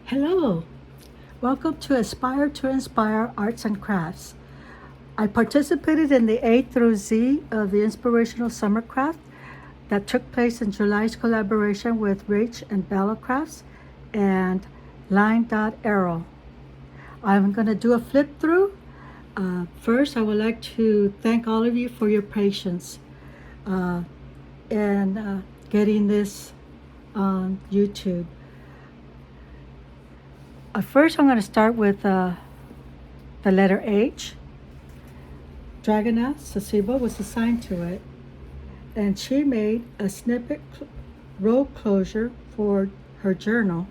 Hello, welcome to Aspire to Inspire Arts and Crafts. I participated in the A through Z of the Inspirational Summer Craft that took place in July's collaboration with RachandBella Crafts and Line Arrow. I'm going to do a flip through. First, I would like to thank all of you for your patience in getting this on YouTube. First, I'm going to start with the letter H. Dragona Sasiba was assigned to it, and she made a snippet row closure for her journal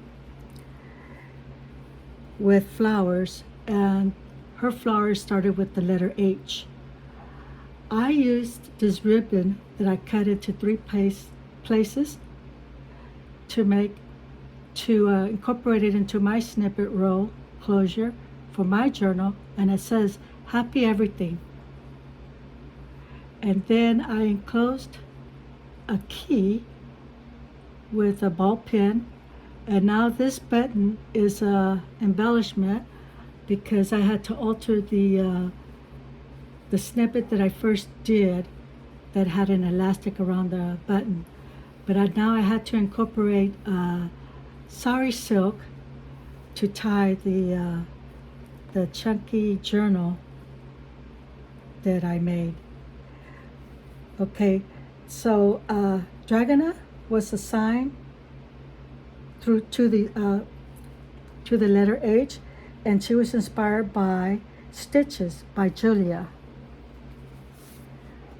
with flowers, and her flowers started with the letter H. I used this ribbon that I cut into three places to incorporate it into my snippet row closure for my journal, and it says happy everything. And then I enclosed a key with a ball pin, and now this button is a embellishment because I had to alter the snippet that I first did that had an elastic around the button. But now I had to incorporate sari silk to tie the chunky journal that I made. Okay, so Dragona was assigned to the letter H, and she was inspired by Stitches by Julia.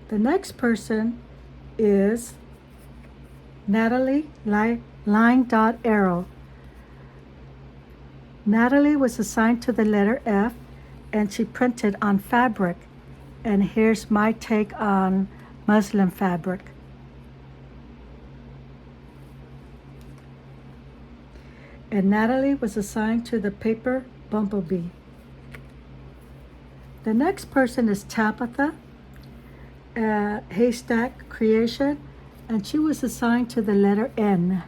The next person is Natalie Line Arrow. Natalie was assigned to the letter F, and she printed on fabric. And here's my take on muslin fabric. And Natalie was assigned to the paper bumblebee. The next person is Tabitha Haystack Creation, and she was assigned to the letter N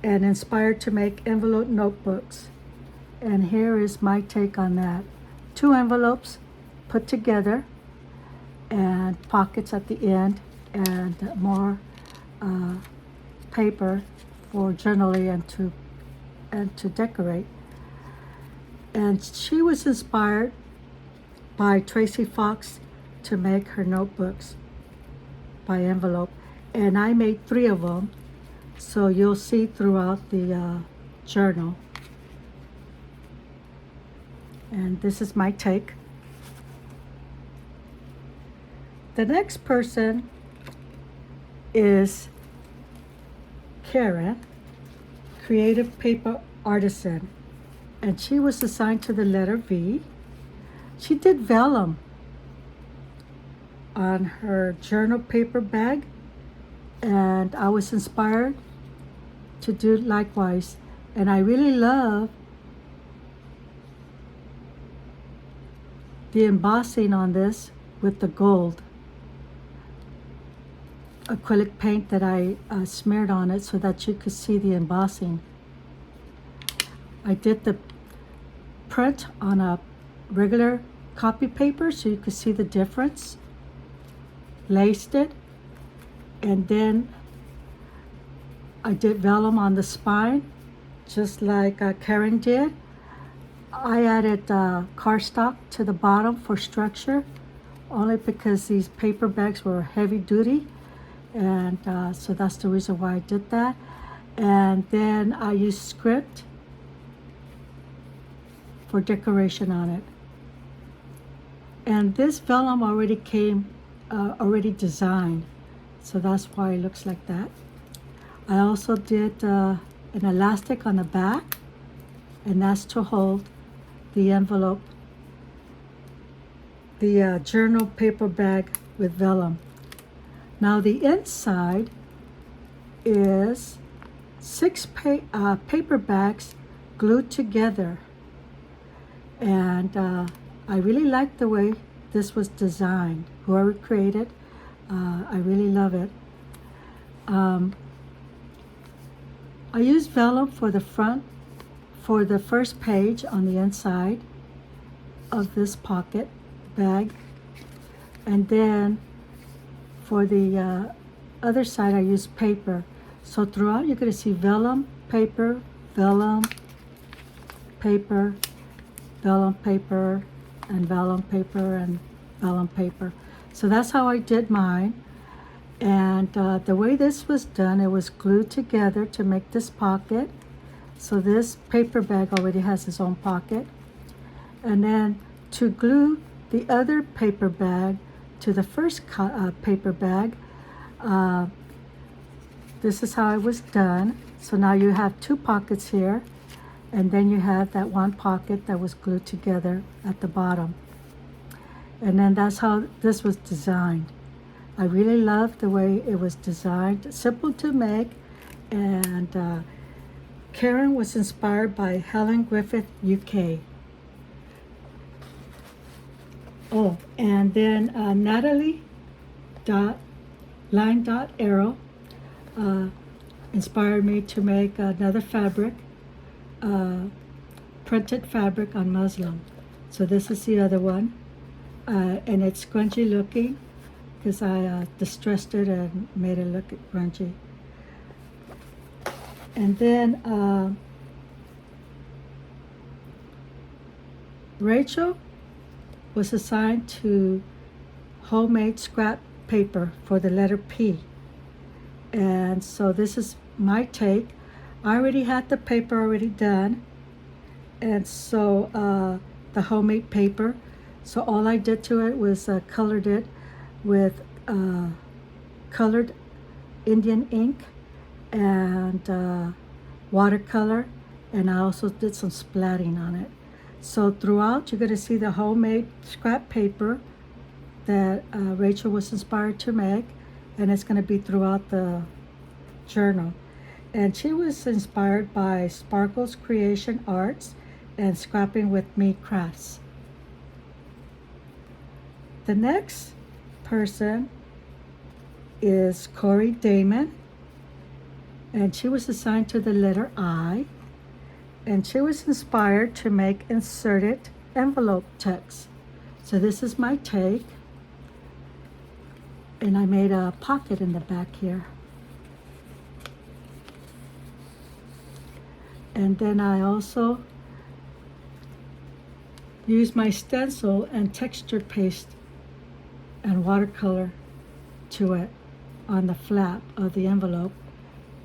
and inspired to make envelope notebooks. And here is my take on that. 2 envelopes put together and pockets at the end, and more paper for journaling and to decorate. And she was inspired by Tracy Fox to make her notebooks by envelope, and I made 3 of them, so you'll see throughout the journal. And this is my take. The next person is Karen, Creative Paper Artisan, and she was assigned to the letter V. She did vellum on her journal paper bag, and I was inspired to do likewise. And I really love the embossing on this with the gold acrylic paint that I smeared on it so that you could see the embossing. I did the print on a regular copy paper so you could see the difference. Laced it, and then I did vellum on the spine just like Karen did. I added cardstock to the bottom for structure, only because these paper bags were heavy duty, and so that's the reason why I did that. And then I used script for decoration on it. And this vellum already came already designed, so that's why it looks like that. I also did an elastic on the back, and that's to hold the envelope, the journal paper bag with vellum. Now the inside is 6 paper bags glued together, and I really like the way this was designed. Whoever created, I really love it. I used vellum for the front for the first page on the inside of this pocket bag. And then for the other side, I use paper. So throughout, you're going to see vellum, paper, vellum, paper, vellum paper, and vellum paper, and vellum paper. So that's how I did mine. And the way this was done, it was glued together to make this pocket. So this paper bag already has its own pocket. And then to glue the other paper bag to the first paper bag, this is how it was done. So now you have two pockets here, and then you have that one pocket that was glued together at the bottom. And then that's how this was designed. I really love the way it was designed. Simple to make, and Karen was inspired by Helen Griffith, UK. Oh, and then Natalie Line Arrow inspired me to make another fabric, printed fabric on muslin. So this is the other one, and it's grungy looking because I distressed it and made it look grungy. And then Rachel was assigned to homemade scrap paper for the letter P. And so this is my take. I already had the paper already done, and so the homemade paper. So all I did to it was colored it with colored Indian ink and watercolor, and I also did some splatting on it. So throughout, you're going to see the homemade scrap paper that Rachel was inspired to make, and it's going to be throughout the journal. And she was inspired by Sparkles Creation Arts and Scrapping with Me Crafts. The next person is Corey Damon, and she was assigned to the letter I, and she was inspired to make inserted envelope text. So this is my take, and I made a pocket in the back here. And then I also used my stencil and texture paste and watercolor to it on the flap of the envelope,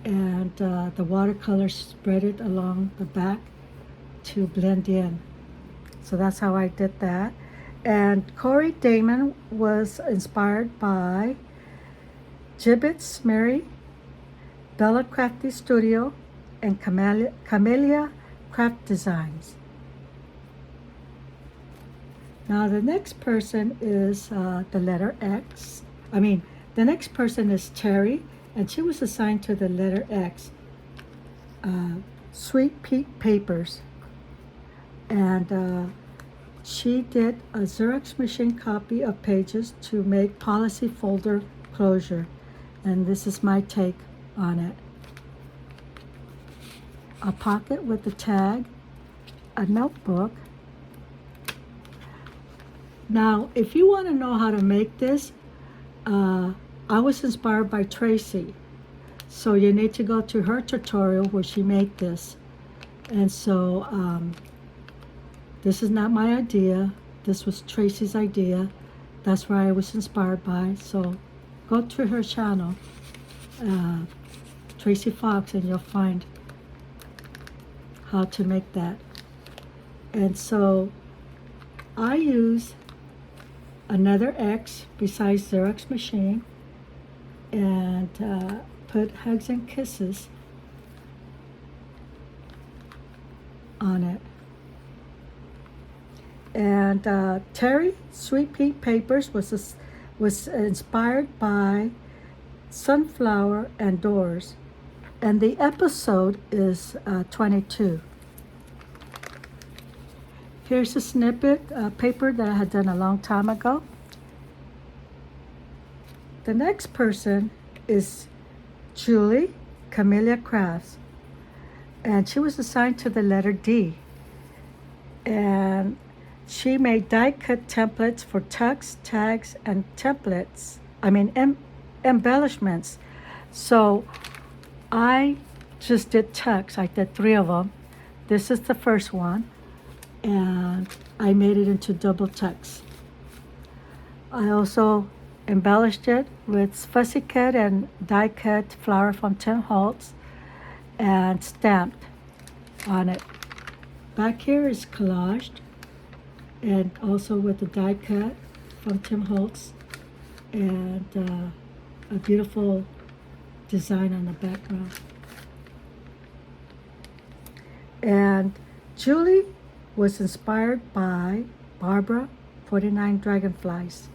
and the watercolor spread it along the back to blend in. So that's how I did that. And Corey Damon was inspired by Gibbets Mary, Bella Crafty Studio, and Camellia Craft Designs. Now the next person is the letter X. The next person is Terry, and she was assigned to the letter X. Sweet Pete Papers. And she did a Xerox machine copy of pages to make policy folder closure. And this is my take on it. A pocket with the tag, a notebook. Now, if you want to know how to make this, I was inspired by Tracy. So you need to go to her tutorial where she made this. And so this is not my idea. This was Tracy's idea. That's where I was inspired by. So go to her channel, Tracy Fox, and you'll find how to make that. And so I use another X besides Xerox machine, and put Hugs and Kisses on it. And Terry Sweet Pea Papers was inspired by Sunflower and Doors, and the episode is 22. Here's a snippet paper that I had done a long time ago. The next person is Julie Camellia Crafts, and she was assigned to the letter D. And she made die-cut templates for tucks, tags, and embellishments. So I just did tucks. I did 3 of them. This is the first one, and I made it into double tucks. I also embellished it with fussy cut and die cut flower from Tim Holtz and stamped on it. Back here is collaged, and also with the die cut from Tim Holtz and a beautiful design on the background. And Julie was inspired by Barbara 49 Dragonflies.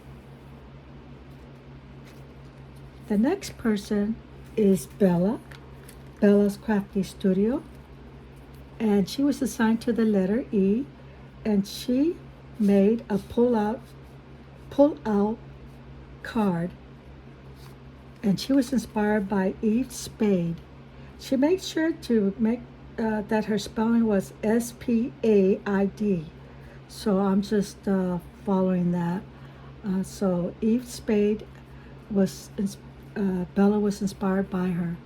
The next person is Bella, Bella's Crafty Studio, and she was assigned to the letter E, and she made a pull-out card, and she was inspired by Eve Spade. She made sure to make that her spelling was S-P-A-I-D, so I'm just following that. So Eve Spade was Bella was inspired by her,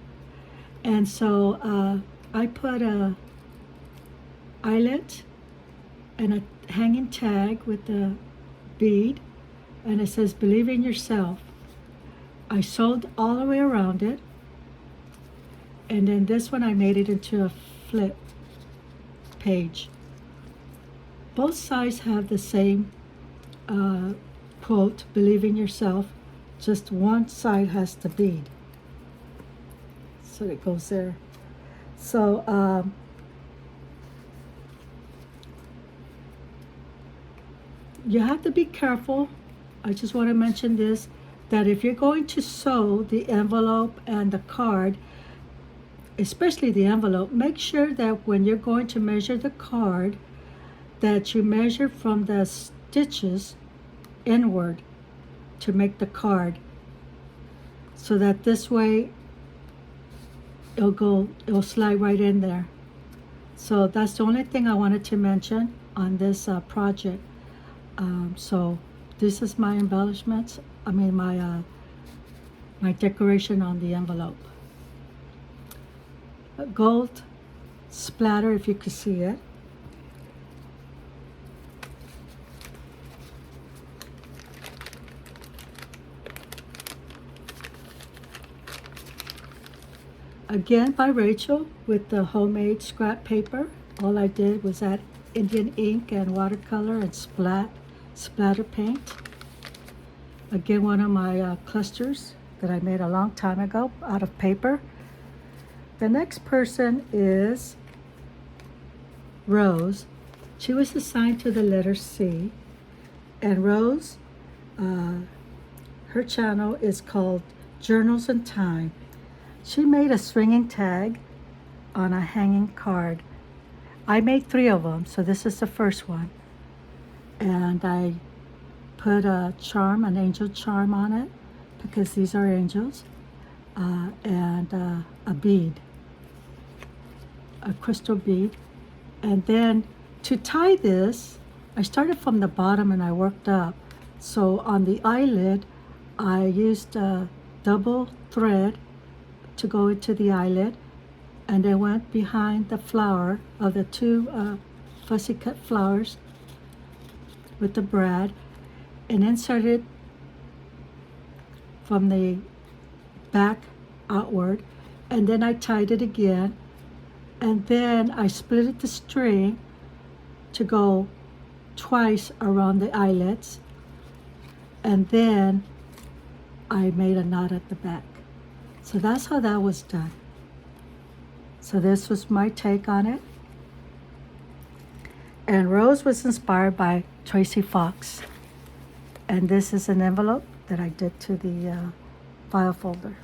and so I put a eyelet and a hanging tag with the bead, and it says "Believe in yourself." I sewed all the way around it, and then this one I made it into a flip page. Both sides have the same quote, "Believe in yourself," just one side has the bead. So it goes there. So you have to be careful. I just want to mention this, that if you're going to sew the envelope and the card, especially the envelope, make sure that when you're going to measure the card, that you measure from the stitches inward to make the card, so that this way it'll slide right in there. So that's the only thing I wanted to mention on this project. So this is my embellishments. My decoration on the envelope. A gold splatter, if you could see it. Again by Rachel with the homemade scrap paper. All I did was add Indian ink and watercolor and splatter paint. Again, one of my clusters that I made a long time ago out of paper. The next person is Rose. She was assigned to the letter C, and Rose, her channel is called Journals in Time. She made a swinging tag on a hanging card. I made 3 of them, so this is the first one. And I put a charm, an angel charm on it, because these are angels, and a bead, a crystal bead. And then to tie this, I started from the bottom and I worked up. So on the eyelid, I used a double thread to go into the eyelid, and I went behind the flower of the 2 fussy cut flowers with the brad, and inserted from the back outward, and then I tied it again, and then I split the string to go twice around the eyelets, and then I made a knot at the back. So that's how that was done. So this was my take on it. And Rose was inspired by Tracy Fox. And this is an envelope that I did to the file folder.